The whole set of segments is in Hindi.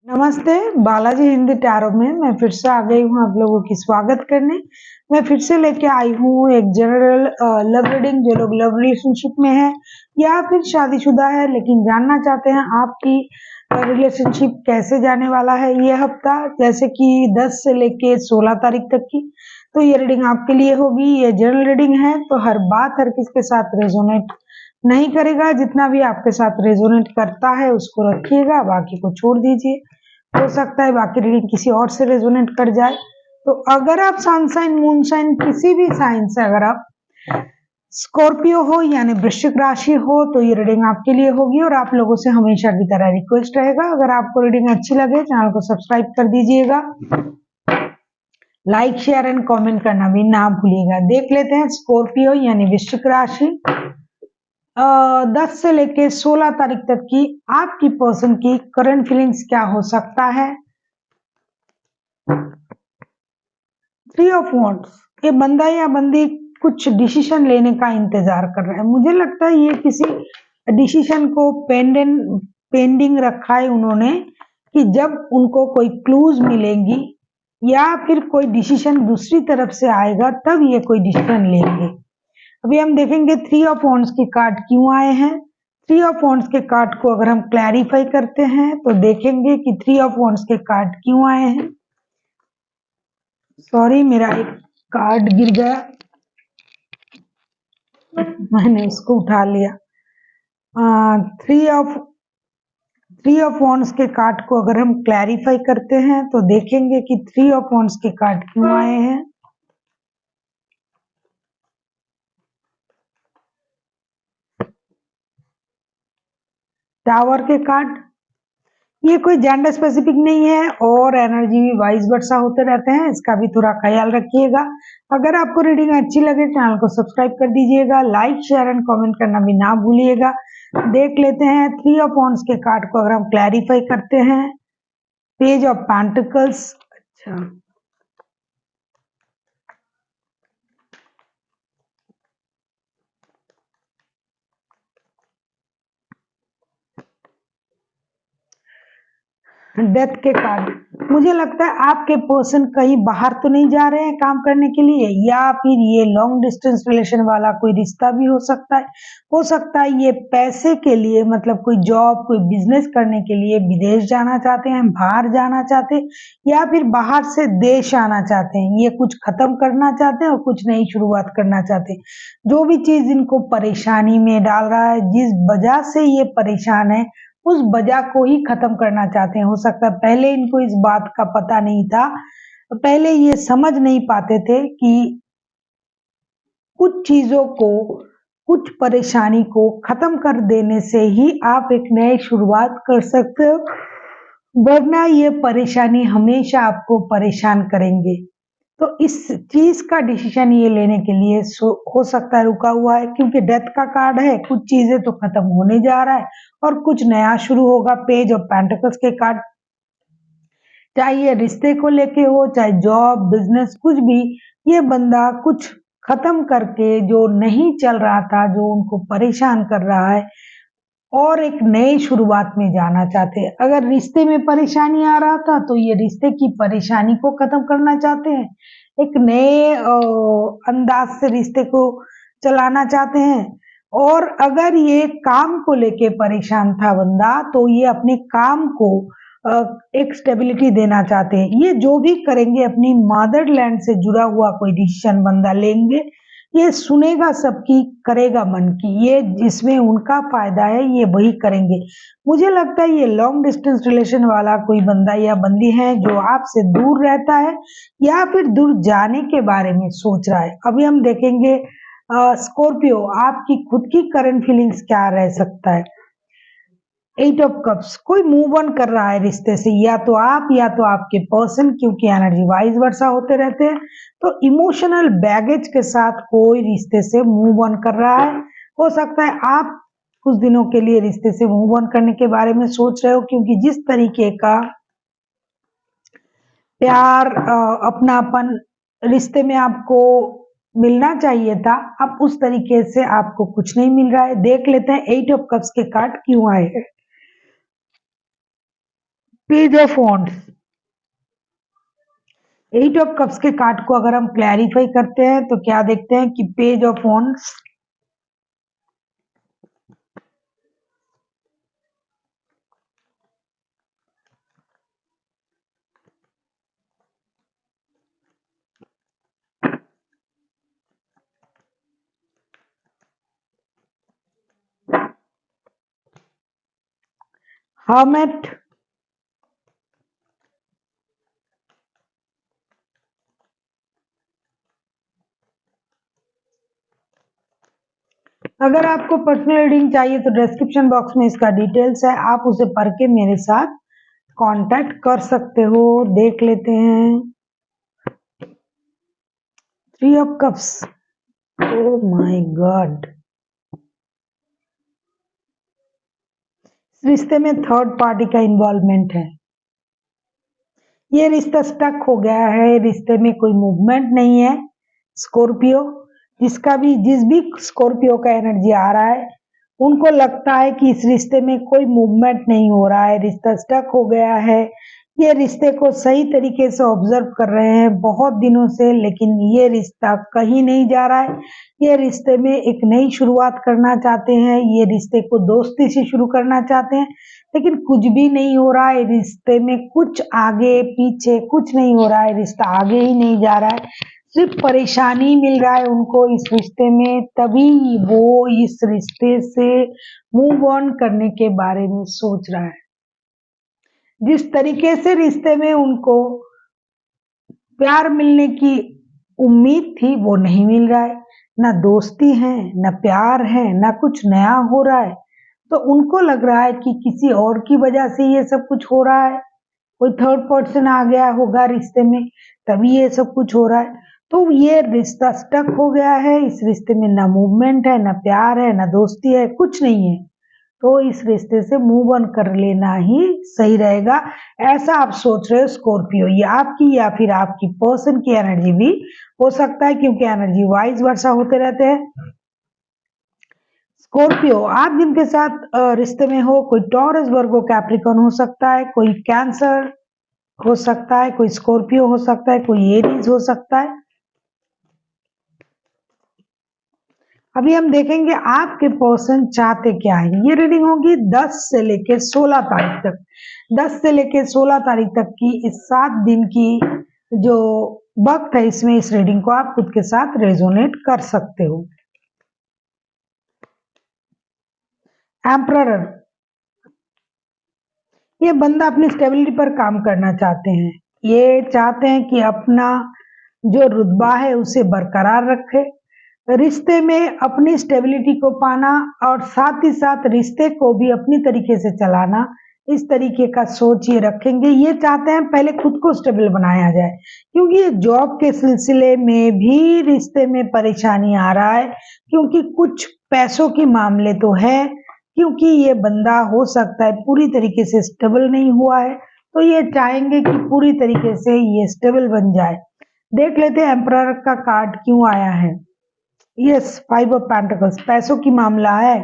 नमस्ते, बालाजी हिंदी टैरो में मैं फिर से आ गई हूँ आप लोगों की स्वागत करने। मैं फिर से लेके आई हूँ एक जनरल लव रीडिंग। जो लोग लव रिलेशनशिप में है या फिर शादीशुदा है लेकिन जानना चाहते हैं आपकी रिलेशनशिप कैसे जाने वाला है ये हफ्ता, जैसे कि 10 से लेके 16 तारीख तक की, तो ये रीडिंग आपके लिए होगी। ये जनरल रीडिंग है तो हर बात हर किसके साथ रेजोनेट नहीं करेगा। जितना भी आपके साथ रेजोनेट करता है उसको रखिएगा, बाकी को छोड़ दीजिए। हो सकता है बाकी रीडिंग किसी और से रेजोनेट कर जाए। तो अगर आप सन साइन मून साइन किसी भी साइन से, अगर आप स्कॉर्पियो हो यानी वृश्चिक राशि हो, तो ये रीडिंग आपके लिए होगी। और आप लोगों से हमेशा की तरह रिक्वेस्ट रहेगा, अगर आपको रीडिंग अच्छी लगे चैनल को सब्सक्राइब कर दीजिएगा, लाइक शेयर एंड कमेंट करना भी ना भूलिएगा। देख लेते हैं स्कॉर्पियो यानी वृश्चिक राशि 10 से लेके 16 तारीख तक की आपकी पर्सन की करंट फीलिंग्स क्या हो सकता है। 3 ऑफ वॉन्ड्स, ये बंदा या बंदी कुछ डिसीजन लेने का इंतजार कर रहा है। मुझे लगता है ये किसी डिसीजन को पेंडिंग रखा है उन्होंने, कि जब उनको कोई क्लूज मिलेंगी या फिर कोई डिसीजन दूसरी तरफ से आएगा तब ये कोई डिसीजन लेंगे। अभी हम देखेंगे 3 ऑफ वॉन्ड्स की कार्ड क्यों आए हैं। 3 ऑफ वॉन्ड्स के कार्ड को अगर हम क्लैरिफाई करते हैं तो देखेंगे कि 3 ऑफ वॉन्ड्स के कार्ड क्यों आए हैं। सॉरी, मेरा एक कार्ड गिर गया, मैंने उसको उठा लिया। 3 ऑफ वॉन्ड्स के कार्ड को अगर हम क्लैरिफाई करते हैं तो देखेंगे कि 3 ऑफ वॉन्ड्स के कार्ड क्यों आए हैं। टावर के कार्ड, ये कोई जेंडर स्पेसिफिक नहीं है और एनर्जी भी वाइस वर्सा होते रहते हैं, इसका भी थोड़ा ख्याल रखिएगा। अगर आपको रीडिंग अच्छी लगे चैनल को सब्सक्राइब कर दीजिएगा, लाइक शेयर एंड कमेंट करना भी ना भूलिएगा। देख लेते हैं 3 ऑफ वॉन्ड्स के कार्ड को अगर हम क्लैरिफाई करते हैं। पेज ऑफ पेंटिकल्स, अच्छा डेथ के कार्ड, मुझे लगता है आपके पर्सन कहीं बाहर तो नहीं जा रहे हैं काम करने के लिए, या फिर ये लॉन्ग डिस्टेंस रिलेशन वाला कोई रिश्ता भी हो सकता है ये पैसे के लिए, मतलब कोई जॉब कोई बिजनेस करने के लिए विदेश जाना चाहते हैं, बाहर जाना चाहते हैं, या फिर बाहर से देश आना चाहते हैं। ये कुछ खत्म करना चाहते हैं और कुछ नई शुरुआत करना चाहते हैं। जो भी चीज इनको परेशानी में डाल रहा है, जिस वजह से ये परेशान है, उस वजह को ही खत्म करना चाहते हैं। हो सकता है पहले इनको इस बात का पता नहीं था, पहले ये समझ नहीं पाते थे कि कुछ चीजों को, कुछ परेशानी को खत्म कर देने से ही आप एक नई शुरुआत कर सकते हो, वरना ये परेशानी हमेशा आपको परेशान करेंगे। तो इस चीज का डिसीजन ये लेने के लिए हो सकता है रुका हुआ है, क्योंकि डेथ का कार्ड है। कुछ चीजें तो खत्म होने जा रहा है और कुछ नया शुरू होगा। पेज ऑफ पेंटिकल्स के कार्ड, चाहे ये रिश्ते को लेके हो, चाहे जॉब बिजनेस कुछ भी, ये बंदा कुछ खत्म करके जो नहीं चल रहा था, जो उनको परेशान कर रहा है, और एक नई शुरुआत में जाना चाहते हैं। अगर रिश्ते में परेशानी आ रहा था तो ये रिश्ते की परेशानी को खत्म करना चाहते हैं, एक नए अंदाज से रिश्ते को चलाना चाहते हैं। और अगर ये काम को लेके परेशान था बंदा, तो ये अपने काम को एक स्टेबिलिटी देना चाहते हैं। ये जो भी करेंगे अपनी मदरलैंड से जुड़ा हुआ कोई डिसीजन बंदा लेंगे, ये सुनेगा सबकी, करेगा मन की, ये जिसमें उनका फायदा है ये वही करेंगे। मुझे लगता है ये लॉन्ग डिस्टेंस रिलेशन वाला कोई बंदा या बंदी है जो आपसे दूर रहता है या फिर दूर जाने के बारे में सोच रहा है। अभी हम देखेंगे स्कॉर्पियो आपकी खुद की करंट फीलिंग्स क्या रह सकता है। 8 ऑफ कप्स, कोई मूव ऑन कर रहा है रिश्ते से, या तो आप या तो आपके पर्सन, क्योंकि एनर्जी वाइज वर्सा होते रहते हैं। तो इमोशनल बैगेज के साथ कोई रिश्ते से मूव ऑन कर रहा है। हो सकता है आप कुछ दिनों के लिए रिश्ते से मूव ऑन करने के बारे में सोच रहे हो, क्योंकि जिस तरीके का प्यार अपनापन रिश्ते में आपको मिलना चाहिए था, अब उस तरीके से आपको कुछ नहीं मिल रहा है। देख लेते हैं 8 ऑफ कप्स के कार्ड क्यों आए हैं। Page of wands. 8 of cups के कार्ड को अगर हम क्लैरिफाई करते हैं तो क्या देखते हैं कि पेज ऑफ वॉन्ड्स, हर्मिट, अगर आपको पर्सनल रीडिंग चाहिए तो डिस्क्रिप्शन बॉक्स में इसका डिटेल्स है, आप उसे पढ़ के मेरे साथ कांटेक्ट कर सकते हो। देख लेते हैं 3 of cups. Oh my God, इस रिश्ते में थर्ड पार्टी का इन्वॉल्वमेंट है। ये रिश्ता स्टक हो गया है, रिश्ते में कोई मूवमेंट नहीं है। स्कॉर्पियो, जिस भी स्कॉर्पियो का एनर्जी आ रहा है, उनको लगता है कि इस रिश्ते में कोई मूवमेंट नहीं हो रहा है, रिश्ता स्टक हो गया है। ये रिश्ते को सही तरीके से ऑब्जर्व कर रहे हैं बहुत दिनों से, लेकिन ये रिश्ता कहीं नहीं जा रहा है। ये रिश्ते में एक नई शुरुआत करना चाहते हैं, ये रिश्ते को दोस्ती से शुरू करना चाहते हैं, लेकिन कुछ भी नहीं हो रहा है। रिश्ते में कुछ आगे पीछे कुछ नहीं हो रहा है, रिश्ता आगे ही नहीं जा रहा है, सिर्फ परेशानी मिल रहा है उनको इस रिश्ते में। तभी वो इस रिश्ते से मूव ऑन करने के बारे में सोच रहा है। जिस तरीके से रिश्ते में उनको प्यार मिलने की उम्मीद थी वो नहीं मिल रहा है, ना दोस्ती है, ना प्यार है, ना कुछ नया हो रहा है। तो उनको लग रहा है कि किसी और की वजह से ये सब कुछ हो रहा है, कोई थर्ड पर्सन आ गया होगा रिश्ते में, तभी ये सब कुछ हो रहा है। तो ये रिश्ता स्टक हो गया है, इस रिश्ते में ना मूवमेंट है, ना प्यार है, ना दोस्ती है, कुछ नहीं है। तो इस रिश्ते से मूव ऑन कर लेना ही सही रहेगा, ऐसा आप सोच रहे हो स्कॉर्पियो। ये आपकी या फिर आपकी पर्सन की एनर्जी भी हो सकता है, क्योंकि एनर्जी वाइज वर्षा होते रहते हैं। स्कॉर्पियो, आप जिनके साथ रिश्ते में हो, कोई टॉरस, वर्गो, कैप्रिकॉर्न हो सकता है, कोई कैंसर हो सकता है, कोई स्कॉर्पियो हो सकता है, कोई एरीज हो सकता है। अभी हम देखेंगे आपके पर्सन चाहते क्या है। ये रीडिंग होगी 10 से लेकर 16 तारीख तक। 10 से लेकर 16 तारीख तक की इस 7 दिन की जो वक्त है, इसमें इस रीडिंग को आप खुद के साथ रेजोनेट कर सकते हो। एम्परर, ये बंदा अपनी स्टेबिलिटी पर काम करना चाहते हैं। ये चाहते हैं कि अपना जो रुतबा है उसे बरकरार रखे, रिश्ते में अपनी स्टेबिलिटी को पाना और साथ ही साथ रिश्ते को भी अपनी तरीके से चलाना, इस तरीके का सोच ये रखेंगे। ये चाहते हैं पहले खुद को स्टेबल बनाया जाए, क्योंकि ये जॉब के सिलसिले में भी रिश्ते में परेशानी आ रहा है, क्योंकि कुछ पैसों के मामले तो है, क्योंकि ये बंदा हो सकता है पूरी तरीके से स्टेबल नहीं हुआ है, तो ये चाहेंगे कि पूरी तरीके से ये स्टेबल बन जाए। देख लेते हैं एम्परर का कार्ड क्यों आया है। यस, 5 ऑफ पेंटिकल्स, पैसों की मामला है।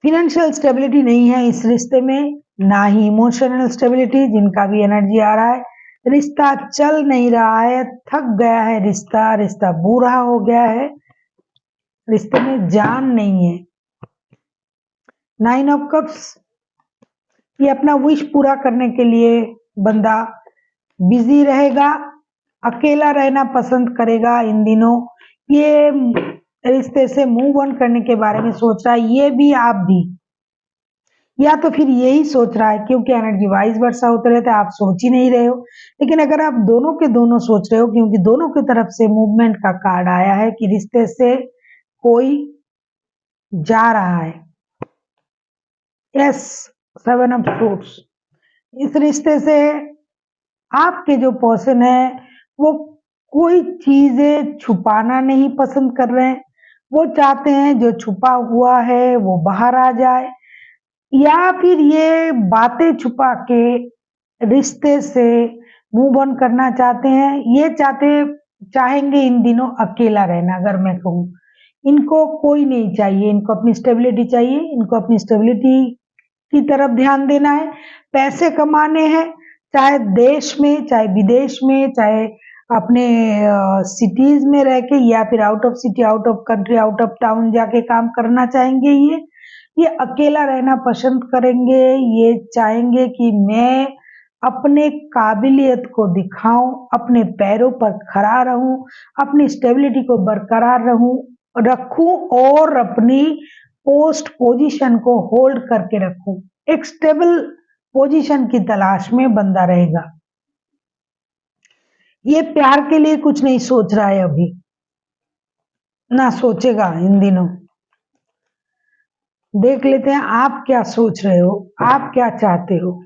फिनेंशियल स्टेबिलिटी नहीं है इस रिश्ते में, ना ही इमोशनल स्टेबिलिटी। जिनका भी एनर्जी आ रहा है, रिश्ता चल नहीं रहा है, थक गया है रिश्ता, रिश्ता बुरा हो गया है, रिश्ते में जान नहीं है। 9 ऑफ कप्स, ये अपना विश पूरा करने के लिए बंदा बिजी रहेगा, अकेला रहना पसंद करेगा इन दिनों। ये रिश्ते से मूव ऑन करने के बारे में सोच रहा है, ये भी आप भी, या तो फिर यही सोच रहा है, क्योंकि एनर्जी वाइज वर्षा होते रहते हैं, आप सोच ही नहीं रहे हो। लेकिन अगर आप दोनों के दोनों सोच रहे हो, क्योंकि दोनों की तरफ से मूवमेंट का कार्ड आया है कि रिश्ते से कोई जा रहा है। यस, 7 ऑफ सूट्स, इस रिश्ते से आपके जो पर्सन है वो कोई चीजें छुपाना नहीं पसंद कर रहे हैं, वो चाहते हैं जो छुपा हुआ है वो बाहर आ जाए, या फिर ये बातें छुपा के रिश्ते से मूव ऑन करना चाहते हैं। ये चाहेंगे इन दिनों अकेला रहना। अगर मैं कहूँ, इनको कोई नहीं चाहिए, इनको अपनी स्टेबिलिटी चाहिए, इनको अपनी स्टेबिलिटी की तरफ ध्यान देना है, पैसे कमाने हैं, चाहे देश में, चाहे विदेश में, चाहे अपने सिटीज में रह के या फिर out of city, out of country, out of town जाके काम करना चाहेंगे। ये अकेला रहना पसंद करेंगे। ये चाहेंगे कि मैं अपने काबिलियत को दिखाऊं, अपने पैरों पर खड़ा रहूं, अपनी स्टेबिलिटी को बरकरार रखूं और अपनी पोस्ट पोजीशन को होल्ड करके रखूं। एक स्टेबल पोजीशन की तलाश में बंदा रहेगा। ये प्यार के लिए कुछ नहीं सोच रहा है अभी, ना सोचेगा इन दिनों। देख लेते हैं आप क्या सोच रहे हो, आप क्या चाहते हो।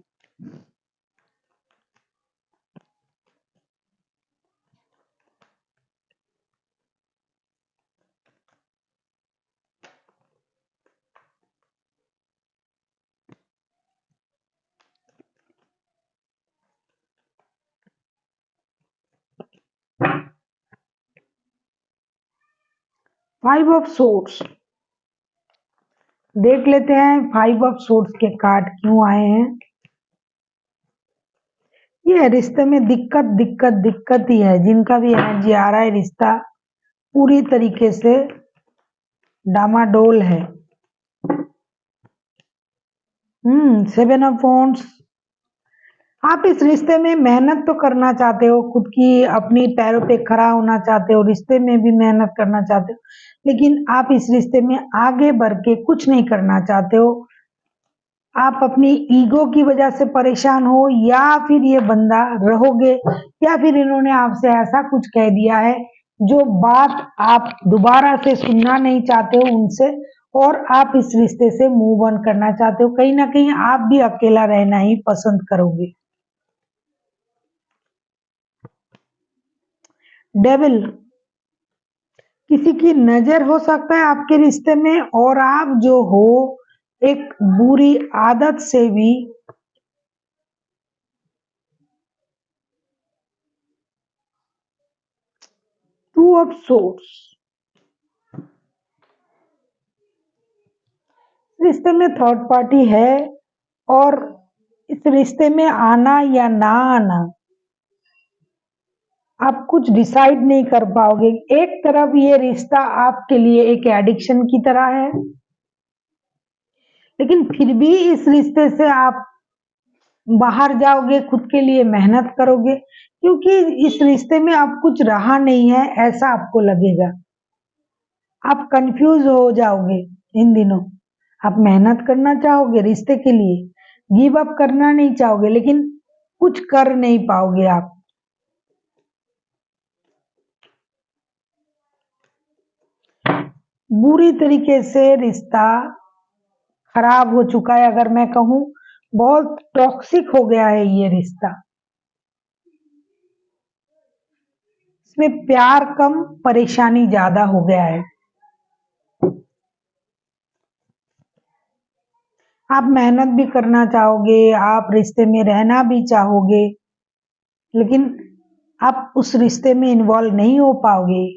फाइव ऑफ सोर्ड्स देख लेते हैं, फाइव ऑफ सोर्ड्स के कार्ड क्यों आए हैं। ये रिश्ते में दिक्कत दिक्कत दिक्कत ही है। जिनका भी एनर्जी आ रहा है, रिश्ता पूरी तरीके से डामाडोल है। Seven of wands. आप इस रिश्ते में मेहनत तो करना चाहते हो, खुद की अपनी पैरों पे खड़ा होना चाहते हो, रिश्ते में भी मेहनत करना चाहते हो, लेकिन आप इस रिश्ते में आगे बढ़ के कुछ नहीं करना चाहते हो। आप अपनी ईगो की वजह से परेशान हो, या फिर ये बंदा रहोगे, या फिर इन्होंने आपसे ऐसा कुछ कह दिया है जो बात आप दोबारा से सुनना नहीं चाहते हो उनसे, और आप इस रिश्ते से मूव ऑन करना चाहते हो। कहीं ना कहीं आप भी अकेला रहना ही पसंद करोगे। डेविल, किसी की नजर हो सकता है आपके रिश्ते में, और आप जो हो एक बुरी आदत से भी टू ऑफ सोर्स। रिश्ते में थर्ड पार्टी है, और इस रिश्ते में आना या ना आना आप कुछ डिसाइड नहीं कर पाओगे। एक तरफ ये रिश्ता आपके लिए एक एडिक्शन की तरह है, लेकिन फिर भी इस रिश्ते से आप बाहर जाओगे, खुद के लिए मेहनत करोगे, क्योंकि इस रिश्ते में अब कुछ रहा नहीं है ऐसा आपको लगेगा। आप कंफ्यूज हो जाओगे इन दिनों। आप मेहनत करना चाहोगे रिश्ते के लिए, गिव अप करना नहीं चाहोगे, लेकिन कुछ कर नहीं पाओगे आप। बुरी तरीके से रिश्ता खराब हो चुका है, अगर मैं कहूं बहुत टॉक्सिक हो गया है ये रिश्ता। इसमें प्यार कम, परेशानी ज्यादा हो गया है। आप मेहनत भी करना चाहोगे, आप रिश्ते में रहना भी चाहोगे, लेकिन आप उस रिश्ते में इन्वॉल्व नहीं हो पाओगे।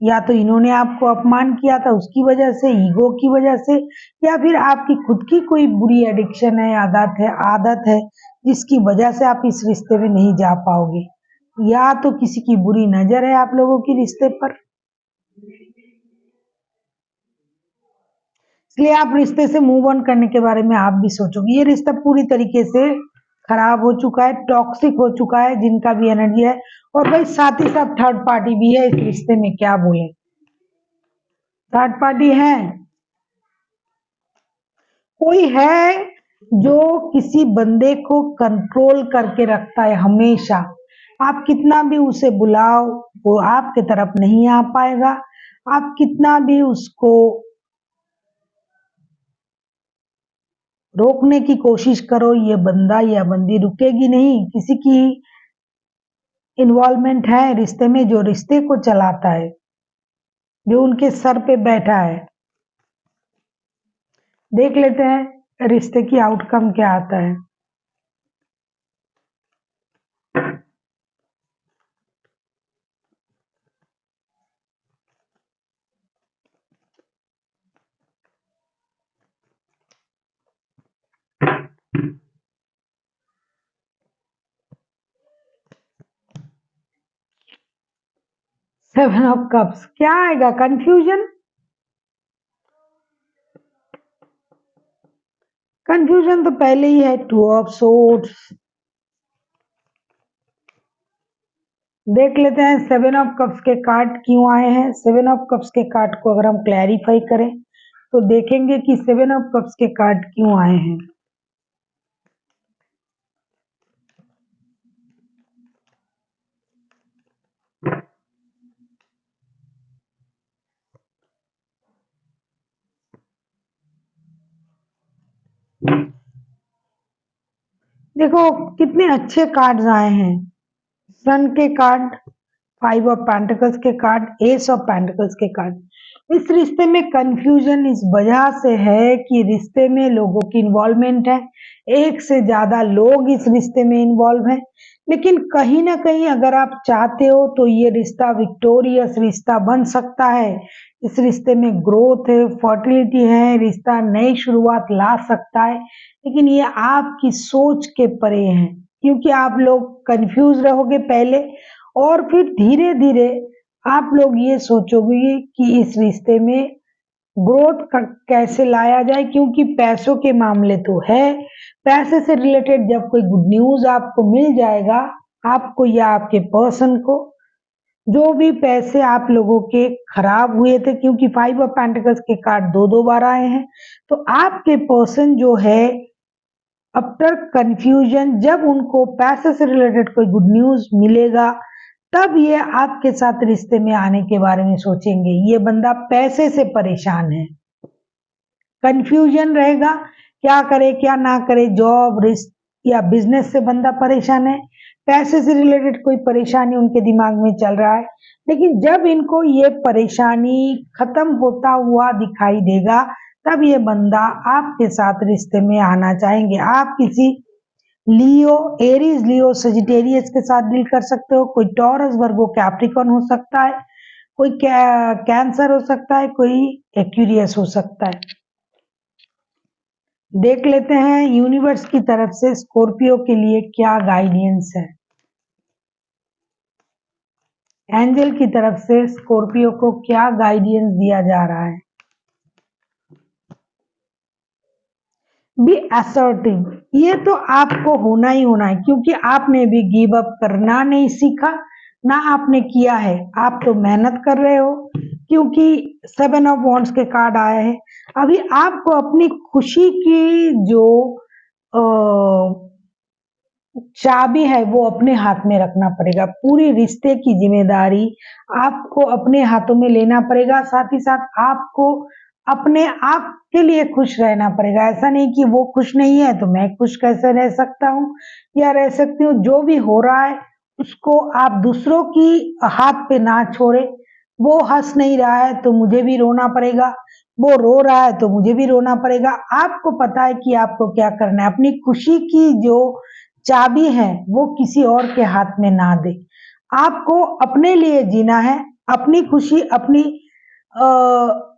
या तो इन्होंने आपको अपमान किया था उसकी वजह से, ईगो की वजह से, या फिर आपकी खुद की कोई बुरी एडिक्शन है, आदत है जिसकी वजह से आप इस रिश्ते में नहीं जा पाओगे, या तो किसी की बुरी नजर है आप लोगों की रिश्ते पर। इसलिए आप रिश्ते से मूव ऑन करने के बारे में आप भी सोचोगे। ये रिश्ता पूरी तरीके से खराब हो चुका है, टॉक्सिक हो चुका है, जिनका भी एनर्जी है। और भाई साथ ही साथ थर्ड पार्टी भी है इस रिश्ते में, क्या बोले। थर्ड पार्टी है, कोई है जो किसी बंदे को कंट्रोल करके रखता है हमेशा। आप कितना भी उसे बुलाओ वो आपके तरफ नहीं आ पाएगा। आप कितना भी उसको रोकने की कोशिश करो, ये बंदा या बंदी रुकेगी नहीं। किसी की इन्वॉल्वमेंट है रिश्ते में जो रिश्ते को चलाता है, जो उनके सर पे बैठा है। देख लेते हैं रिश्ते की आउटकम क्या आता है। सेवन ऑफ कप्स क्या आएगा? कंफ्यूजन। कंफ्यूजन तो पहले ही है। Two of swords. देख लेते हैं सेवन ऑफ कप्स के कार्ड क्यों आए हैं। सेवन ऑफ कप्स के कार्ड को अगर हम क्लैरिफाई करें तो देखेंगे कि सेवन ऑफ कप्स के कार्ड क्यों आए हैं। देखो कितने अच्छे कार्ड्स आए हैं। सन के कार्ड, फाइव ऑफ पेंटिकल्स के कार्ड, एस ऑफ पेंटिकल्स के कार्ड। इस रिश्ते में कंफ्यूजन इस वजह से है कि रिश्ते में लोगों की इन्वॉल्वमेंट है। एक से ज्यादा लोग इस रिश्ते में इन्वॉल्व हैं। लेकिन कहीं ना कहीं अगर आप चाहते हो तो ये रिश्ता विक्टोरियस रिश्ता बन सकता है। इस रिश्ते में ग्रोथ है, फर्टिलिटी है, रिश्ता नई शुरुआत ला सकता है। लेकिन ये आपकी सोच के परे है, क्योंकि आप लोग कंफ्यूज रहोगे पहले और फिर धीरे धीरे आप लोग ये सोचोगे कि इस रिश्ते में ग्रोथ कैसे लाया जाए, क्योंकि पैसों के मामले तो है। पैसे से रिलेटेड जब कोई गुड न्यूज आपको मिल जाएगा, आपको या आपके पर्सन को, जो भी पैसे आप लोगों के खराब हुए थे, क्योंकि फाइव ऑफ पेंटिकल्स के कार्ड दो दो बार आए हैं, तो आपके पर्सन जो है आफ्टर कंफ्यूजन जब उनको पैसे से रिलेटेड कोई गुड न्यूज मिलेगा तब ये आपके साथ रिश्ते में आने के बारे में सोचेंगे। ये बंदा पैसे से परेशान है, कंफ्यूजन रहेगा, क्या करे क्या ना करे, जॉब, रिस्क या बिजनेस से बंदा परेशान है। पैसे से रिलेटेड कोई परेशानी उनके दिमाग में चल रहा है। लेकिन जब इनको ये परेशानी खत्म होता हुआ दिखाई देगा तब ये बंदा आपके साथ रिश्ते में आना चाहेंगे। आप किसी लियो, एरीज, लियो, सजिटेरियस के साथ डील कर सकते हो। कोई टॉरस, वर्गो, कैप्रिकॉर्न हो सकता है, कोई कैंसर हो सकता है, कोई एक्यूरियस हो सकता है। देख लेते हैं यूनिवर्स की तरफ से स्कॉर्पियो के लिए क्या गाइडेंस है। एंजल की तरफ से स्कॉर्पियो को क्या गाइडेंस दिया जा रहा है। बी असर्टिव, ये तो आपको होना ही होना है, क्योंकि आपने भी गिव अप करना नहीं सीखा, ना आपने किया है। आप तो मेहनत कर रहे हो, क्योंकि सेवन ऑफ वॉन्ड्स के कार्ड आए हैं। अभी आपको अपनी खुशी की जो चाबी है वो अपने हाथ में रखना पड़ेगा। पूरी रिश्ते की जिम्मेदारी आपको अपने हाथों में लेना पड़ेगा। साथ ही साथ आपको अपने आप के लिए खुश रहना पड़ेगा। ऐसा नहीं कि वो खुश नहीं है तो मैं खुश कैसे रह सकता हूँ या रह सकती हूँ। जो भी हो रहा है उसको आप दूसरों की हाथ पे ना छोड़े। वो हंस नहीं रहा है तो मुझे भी रोना पड़ेगा, वो रो रहा है तो मुझे भी रोना पड़ेगा। आपको पता है कि आपको क्या करना है। अपनी खुशी की जो चाबी है वो किसी और के हाथ में ना दे। आपको अपने लिए जीना है, अपनी खुशी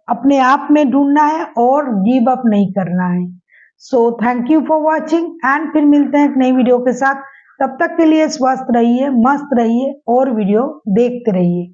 अपने आप में ढूंढना है और गिव अप नहीं करना है। So thank you for watching and फिर मिलते हैं एक नई वीडियो के साथ। तब तक के लिए स्वस्थ रहिए, मस्त रहिए और वीडियो देखते रहिए।